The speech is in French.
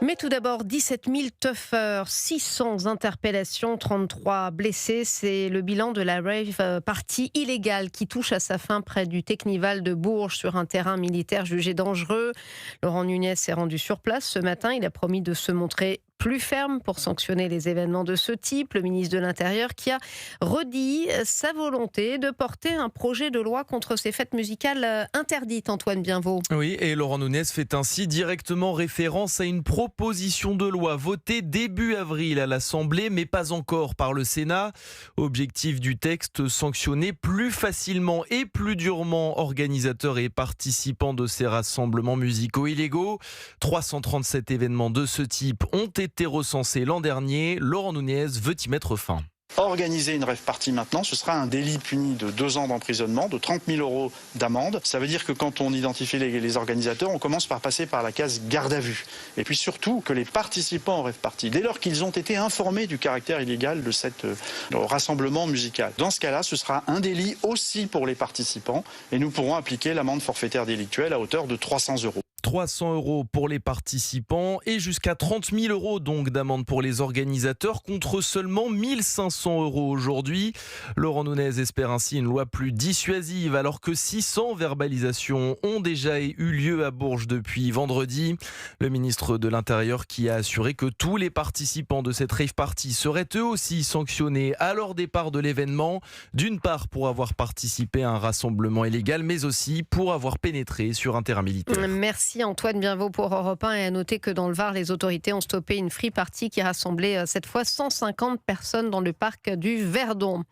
Mais tout d'abord, 17 000 teufeurs, 600 interpellations, 33 blessés. C'est le bilan de la rave party illégale qui touche à sa fin près du Teknival de Bourges sur un terrain militaire jugé dangereux. Laurent Nunez s'est rendu sur place ce matin. Il a promis de se montrer plus ferme pour sanctionner les événements de ce type. Le ministre de l'Intérieur qui a redit sa volonté de porter un projet de loi contre ces fêtes musicales interdites, Antoine Bienvaux. Oui, et Laurent Nunez fait ainsi directement référence à une proposition de loi votée début avril à l'Assemblée, mais pas encore par le Sénat. Objectif du texte, sanctionner plus facilement et plus durement organisateurs et participants de ces rassemblements musicaux illégaux. 337 événements de ce type ont été recensés l'an dernier. Laurent Nunez veut y mettre fin. Organiser une rave party maintenant, ce sera un délit puni de 2 ans d'emprisonnement, de 30 000 € d'amende. Ça veut dire que quand on identifie les organisateurs, on commence par passer par la case garde à vue. Et puis surtout que les participants en rave party, dès lors qu'ils ont été informés du caractère illégal de cet rassemblement musical, dans ce cas-là, ce sera un délit aussi pour les participants et nous pourrons appliquer l'amende forfaitaire délictuelle à hauteur de 300 €. 300 € pour les participants et jusqu'à 30 000 € donc d'amende pour les organisateurs contre seulement 1 500 € aujourd'hui. Laurent Nunez espère ainsi une loi plus dissuasive alors que 600 verbalisations ont déjà eu lieu à Bourges depuis vendredi. Le ministre de l'Intérieur qui a assuré que tous les participants de cette rave party seraient eux aussi sanctionnés à leur départ de l'événement, d'une part pour avoir participé à un rassemblement illégal mais aussi pour avoir pénétré sur un terrain militaire. Merci Antoine Bienvaux pour Europe 1 et à noter que dans le Var, les autorités ont stoppé une free party qui rassemblait cette fois 150 personnes dans le parc du Verdon.